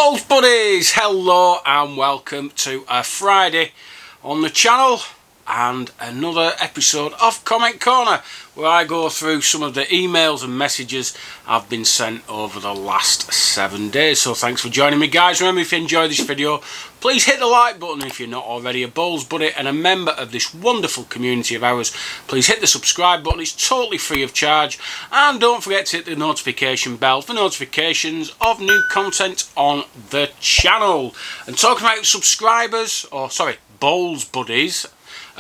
Bowls buddies, hello and welcome to a Friday on the channel and another episode of Comment Corner, where I go through some of the emails and messages I've been sent over the last 7 days. So thanks for joining me, guys. Remember, if you enjoyed this video, please hit the like button. If you're not already a Bowls buddy and a member of this wonderful community of ours, please hit the subscribe button. It's totally free of charge, and don't forget to hit the notification bell for notifications of new content on the channel. And talking about subscribers, or sorry, Bowls buddies,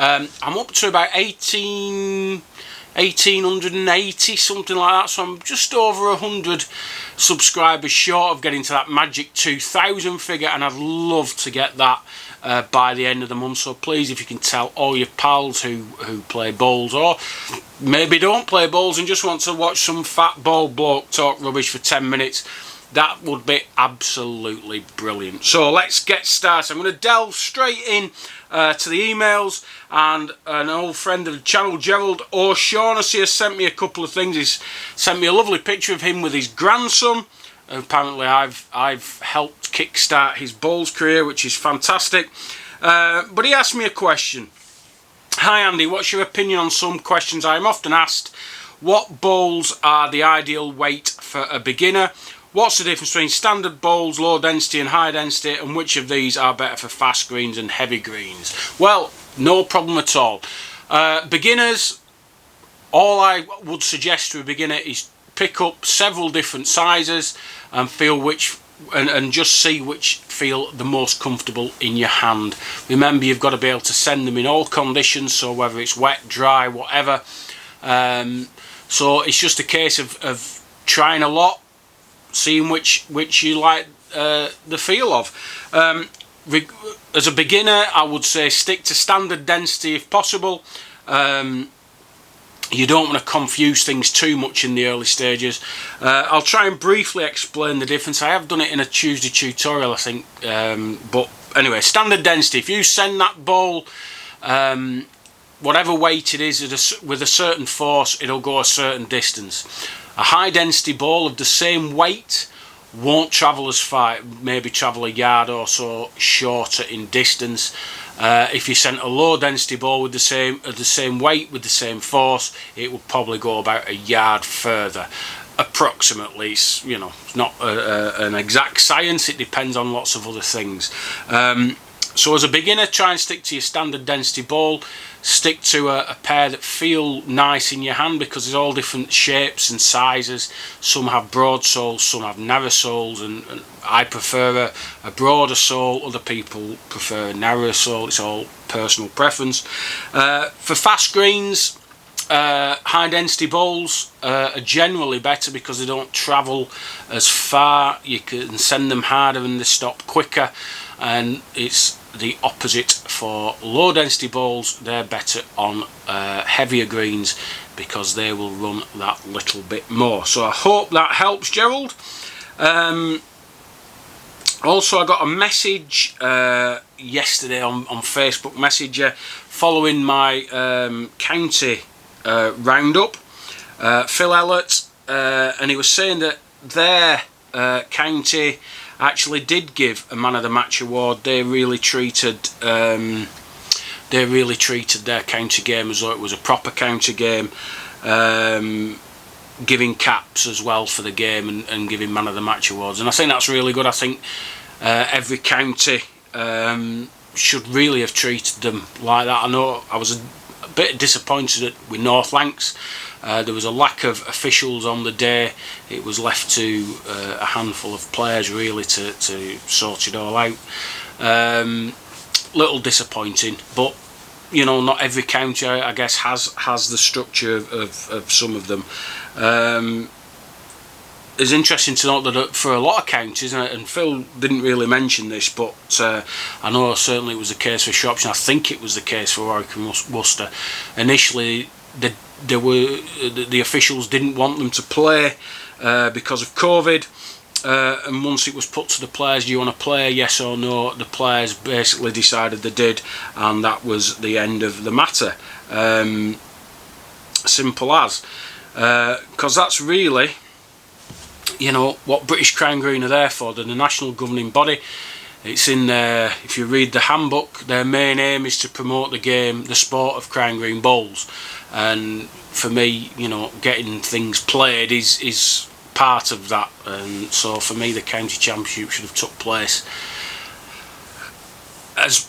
I'm up to about 1880, something like that, so I'm just over 100 subscribers short of getting to that magic 2000 figure, and I'd love to get that by the end of the month. So please, if you can tell all your pals who play bowls, or maybe don't play bowls and just want to watch some fat bald bloke talk rubbish for 10 minutes, that would be absolutely brilliant. So let's get started. I'm going to delve straight in to the emails, and an old friend of the channel, Gerald O'Shaughnessy, has sent me a couple of things. He's sent me a lovely picture of him with his grandson. Apparently I've helped kickstart his bowls career, which is fantastic. But he asked me a question. Hi Andy, what's your opinion on some questions I am often asked? What bowls are the ideal weight for a beginner? What's the difference between standard bowls, low density and high density, and which of these are better for fast greens and heavy greens? Well, no problem at all. Beginners, all I would suggest to a beginner is pick up several different sizes and feel which, and just see which feel the most comfortable in your hand. Remember, you've got to be able to send them in all conditions, so whether it's wet, dry, whatever. So it's just a case of trying a lot, seeing which you like the feel of. As a beginner, I would say stick to standard density if possible. You don't want to confuse things too much in the early stages. I'll try and briefly explain the difference. I have done it in a Tuesday tutorial, I think, but anyway, standard density. If you send that bowl, whatever weight it is, with a certain force, it'll go a certain distance. A high density ball of the same weight won't travel as far, maybe travel a yard or so shorter in distance. If you sent a low density ball with the same weight, with the same force, it would probably go about a yard further, approximately. It's not an exact science, it depends on lots of other things. So as a beginner, try and stick to your standard density ball. Stick to a pair that feel nice in your hand, because there's all different shapes and sizes. Some have broad soles, some have narrow soles, and I prefer a broader sole. Other people prefer a narrower sole. It's all personal preference. For fast greens, high density bowls are generally better because they don't travel as far. You can send them harder and they stop quicker, and it's the opposite for low density bowls. They're better on heavier greens because they will run that little bit more. So I hope that helps, Gerald. Also, I got a message yesterday on Facebook Messenger following my county roundup, Phil Ellett, and he was saying that their county actually did give a man of the match award. They really treated their county game as though it was a proper county game, giving caps as well for the game and giving man of the match awards, and I think that's really good. I think every county should really have treated them like that. I know I was a bit disappointed with North Lancs. There was a lack of officials on the day. It was left to a handful of players really to sort it all out. Little disappointing, but not every county, I guess, has the structure of some of them. It's interesting to note that for a lot of counties, and Phil didn't really mention this, but I know certainly it was the case for Shropshire. I think it was the case for Warwick and Worcester. Initially, the officials didn't want them to play because of COVID, and once it was put to the players, do you want to play, yes or no, the players basically decided they did, and that was the end of the matter. Simple as, because that's really you know, what British Crown Green are there for. They're the national governing body. It's in there, if you read the handbook, their main aim is to promote the game, the sport of Crown Green bowls. And for me, you know, getting things played is part of that. And so for me, the county championship should have took place as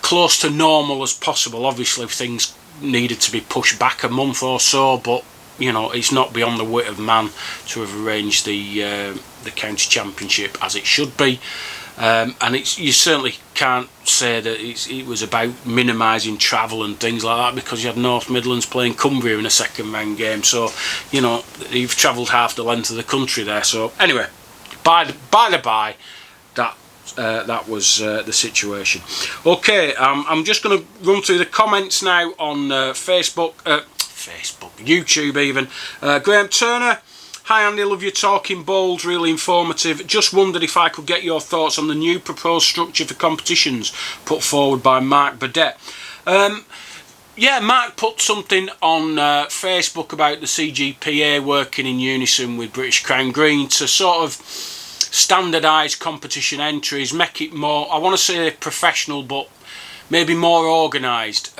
close to normal as possible. Obviously, things needed to be pushed back a month or so, but you know, it's not beyond the wit of man to have arranged the county championship as it should be. And you certainly can't say that it was about minimising travel and things like that, because you had North Midlands playing Cumbria in a second round game. So, you know, you've travelled half the length of the country there. So anyway, by the by, that was the situation. Okay, I'm just going to run through the comments now on Facebook, YouTube even. Graham Turner. Hi Andy, love your talking bowls, really informative. Just wondered if I could get your thoughts on the new proposed structure for competitions put forward by Mark Burdett. Yeah, Mark put something on Facebook about the CGPA working in unison with British Crown Green to sort of standardise competition entries, make it more, I want to say professional, but maybe more organised.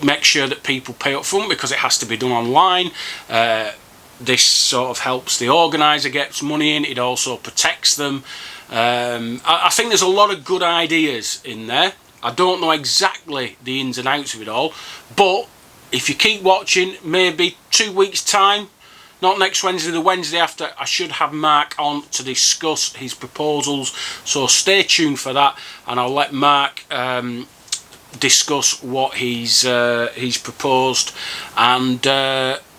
Make sure that people pay up front because it has to be done online. This sort of helps the organiser get money in. It also protects them. I think there's a lot of good ideas in there. I don't know exactly the ins and outs of it all, but if you keep watching, maybe 2 weeks time, not next Wednesday, the Wednesday after, I should have Mark on to discuss his proposals. So stay tuned for that, and I'll let Mark discuss what he's proposed, and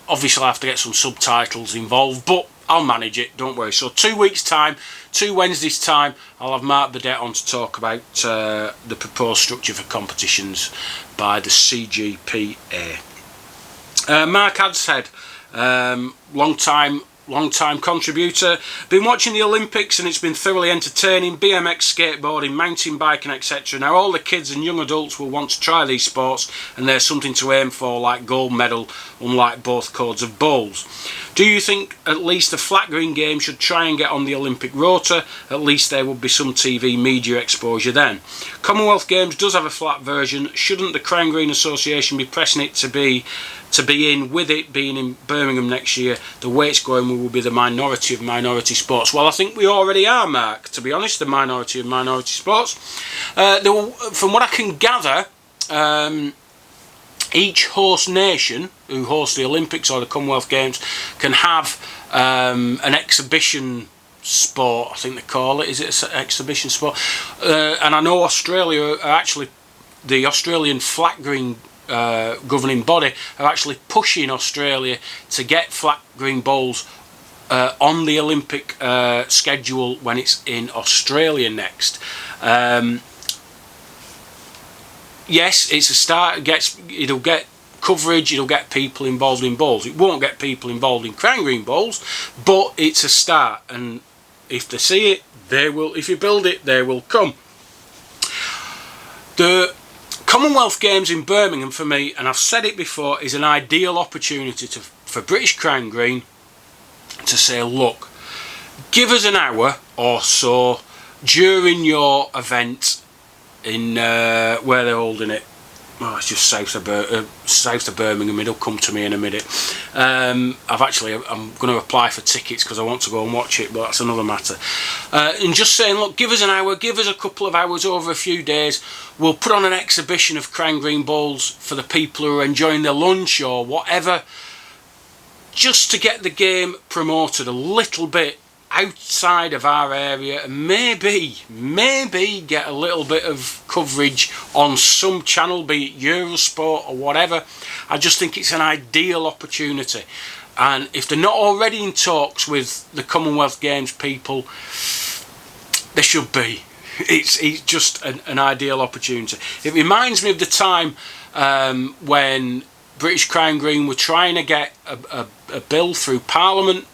obviously I'll have to get some subtitles involved, but I'll manage it, don't worry. So 2 weeks time, 2 Wednesdays time, I'll have Mark Burdett on to talk about the proposed structure for competitions by the CGPA. Mark Hadshead, long time contributor. Been watching the Olympics and it's been thoroughly entertaining. BMX, skateboarding, mountain biking, etc. Now all the kids and young adults will want to try these sports, and there's something to aim for, like gold medal, unlike both codes of bowls. Do you think at least the flat green game should try and get on the Olympic rota? At least there would be some TV media exposure then. Commonwealth Games does have a flat version. Shouldn't the Crown Green Association be pressing it to be in, with it being in Birmingham next year? The way it's going, we will be the minority of minority sports. Well, I think we already are, Mark, to be honest, the minority of minority sports. From what I can gather, each host nation who hosts the Olympics or the Commonwealth Games can have an exhibition sport, I think they call it. Is it an exhibition sport? And I know Australia are actually, the Australian flat green governing body are actually pushing Australia to get flat green bowls on the Olympic schedule when it's in Australia next. Yes, it's a start. It'll get coverage. It'll get people involved in bowls. It won't get people involved in Crown Green bowls, but it's a start. And if they see it, they will. If you build it, they will come. The Commonwealth Games in Birmingham, for me, and I've said it before, is an ideal opportunity for British Crown Green to say, look, give us an hour or so during your event in where they're holding it. Oh, it's just south of Birmingham. It'll come to me in a minute. I'm going to apply for tickets because I want to go and watch it, but that's another matter. And just saying, look, give us an hour, give us a couple of hours over a few days. We'll put on an exhibition of Crown Green bowls for the people who are enjoying their lunch or whatever, just to get the game promoted a little bit outside of our area, and maybe get a little bit of coverage on some channel, be it Eurosport or whatever. I just think it's an ideal opportunity, and if they're not already in talks with the Commonwealth Games people, they should be. It's just an ideal opportunity. It reminds me of the time when British Crown Green were trying to get a bill through Parliament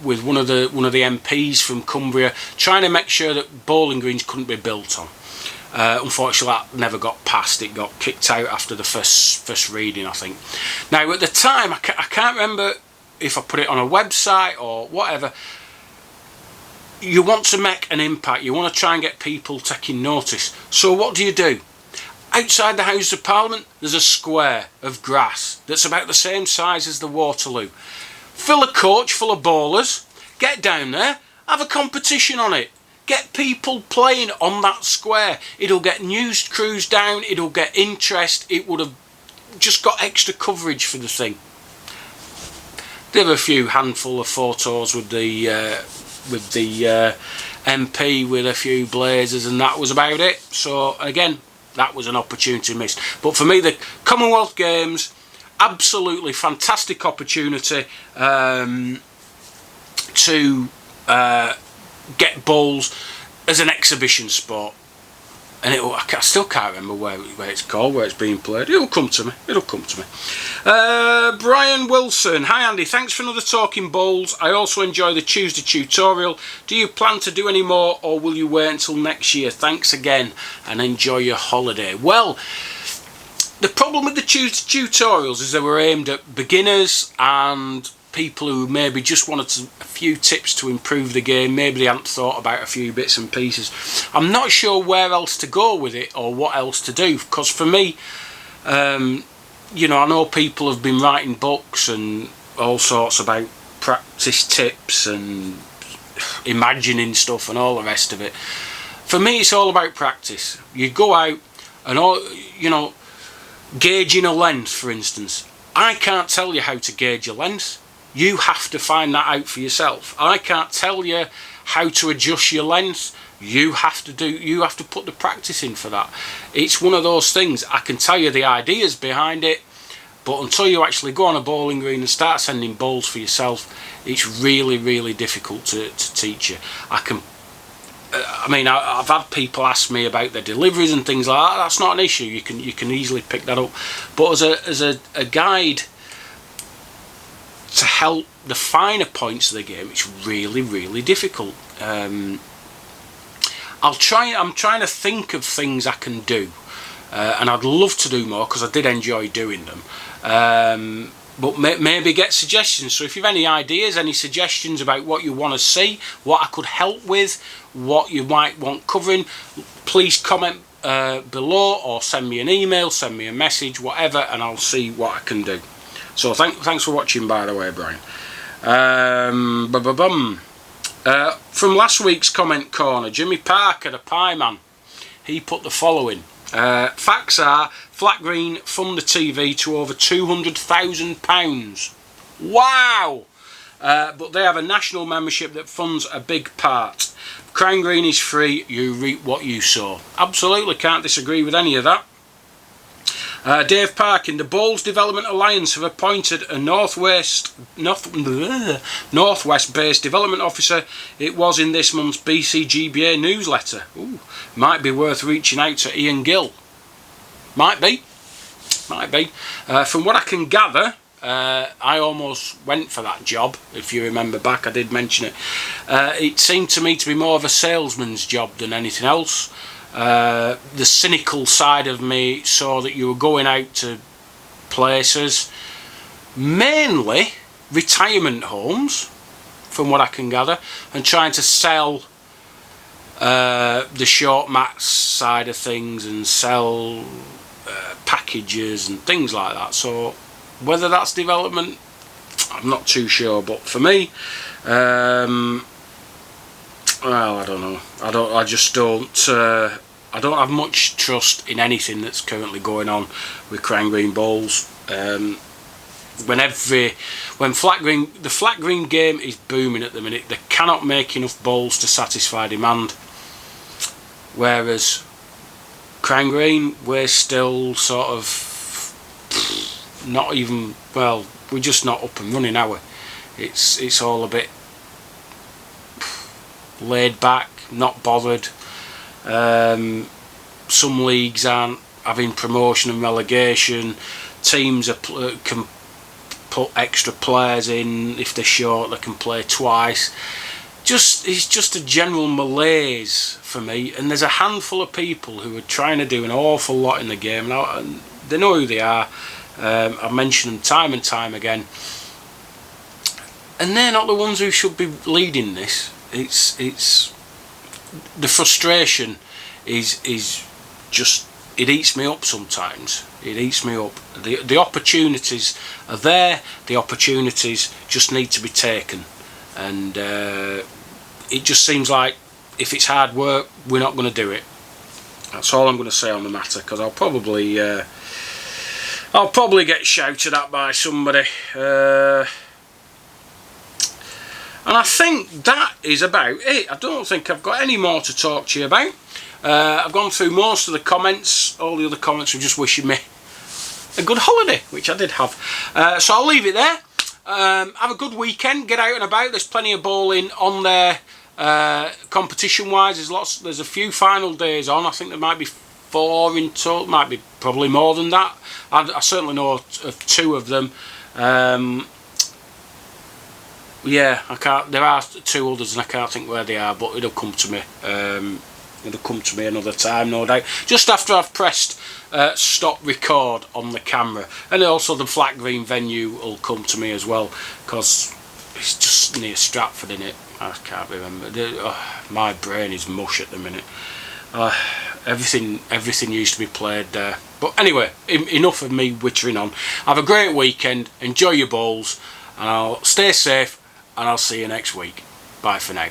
with one of the MPs from Cumbria, trying to make sure that bowling greens couldn't be built on. Unfortunately, that never got passed. It got kicked out after the first reading, I think. Now, at the time, I can't remember if I put it on a website or whatever, you want to make an impact. You want to try and get people taking notice. So what do? Outside the House of Parliament, there's a square of grass that's about the same size as the Waterloo. Fill a coach full of bowlers, get down there, have a competition on it. Get people playing on that square. It'll get news crews down, it'll get interest, it would have just got extra coverage for the thing. There were a few handful of photos with the MP with a few blazers, and that was about it. So again, that was an opportunity missed. But for me, the Commonwealth Games, absolutely fantastic opportunity to get bowls as an exhibition sport. And I still can't remember where it's called, where it's being played. It'll come to me. Brian Wilson. Hi Andy, thanks for another Talking Bowls. I also enjoy the Tuesday tutorial. Do you plan to do any more, or will you wait until next year? Thanks again and enjoy your holiday. Well, the problem with the Tuesday tutorials is they were aimed at beginners and people who maybe just wanted a few tips to improve the game. Maybe they hadn't thought about a few bits and pieces. I'm not sure where else to go with it or what else to do, because for me, you know, I know people have been writing books and all sorts about practice tips and imagining stuff and all the rest of it. For me, it's all about practice. You go out and, you know, gauging a length, for instance. I can't tell you how to gauge a length. You have to find that out for yourself. I can't tell you how to adjust your length. You have to put the practice in for that. It's one of those things. I can tell you the ideas behind it, but until you actually go on a bowling green and start sending bowls for yourself, it's really, really difficult to teach you. I mean, I've had people ask me about their deliveries and things like that. That's not an issue. You can easily pick that up. But as a guide to help the finer points of the game, it's really, really difficult. I'm trying to think of things I can do, and I'd love to do more because I did enjoy doing them. But maybe get suggestions. So if you have any ideas, any suggestions about what you want to see, what I could help with, what you might want covering, please comment below or send me an email, send me a message, whatever, and I'll see what I can do. So thanks for watching, by the way, Brian. From last week's comment corner, Jimmy Parker, the Pie Man, he put the following. Facts are, Flat Green fund the TV to over £200,000. Wow! But they have a national membership that funds a big part. Crown Green is free, you reap what you sow. Absolutely, can't disagree with any of that. Dave Parkin, the Bowls Development Alliance have appointed a Northwest-based development officer. It was in this month's BCGBA newsletter. Ooh, might be worth reaching out to Ian Gill. Might be. From what I can gather, I almost went for that job. If you remember back, I did mention it. It seemed to me to be more of a salesman's job than anything else. The cynical side of me saw that you were going out to places, mainly retirement homes, from what I can gather, and trying to sell the short mats side of things and sell packages and things like that. So whether that's development, I'm not too sure. But for me, well, I don't know. I don't have much trust in anything that's currently going on with Crown Green Bowls. When the Flat Green game is booming at the minute, they cannot make enough bowls to satisfy demand. Whereas Crown Green, we're still sort of not even, well, we're just not up and running, are we? It's all a bit laid back, not bothered. Some leagues aren't having promotion and relegation. Teams can put extra players in. If they're short, they can play twice. It's just a general malaise for me, and there's a handful of people who are trying to do an awful lot in the game now, and they know who they are. I've mentioned them time and time again. and they're not the ones who should be leading this. It's the frustration is just, it eats me up sometimes. It eats me up. The opportunities are there. The opportunities just need to be taken, and it just seems like if it's hard work, we're not going to do it. That's all I'm going to say on the matter, because I'll probably get shouted at by somebody. And I think that is about it. I don't think I've got any more to talk to you about. I've gone through most of the comments. All the other comments were just wishing me a good holiday, which I did have. So I'll leave it there. Have a good weekend. Get out and about. There's plenty of bowling on there. Competition wise, there's a few final days on. I think there might be 4 in total, might be probably more than that. I certainly know of 2 of them. Yeah, I can't, there are 2 others and I can't think where they are, but it'll come to me. It'll come to me another time, no doubt, just after I've pressed stop record on the camera. And also the flat green venue will come to me as well, because it's just near Stratford, innit? I can't remember. My brain is mush at the minute. Everything used to be played there. But anyway, enough of me wittering on. Have a great weekend. Enjoy your bowls, and I'll stay safe, and I'll see you next week. Bye for now.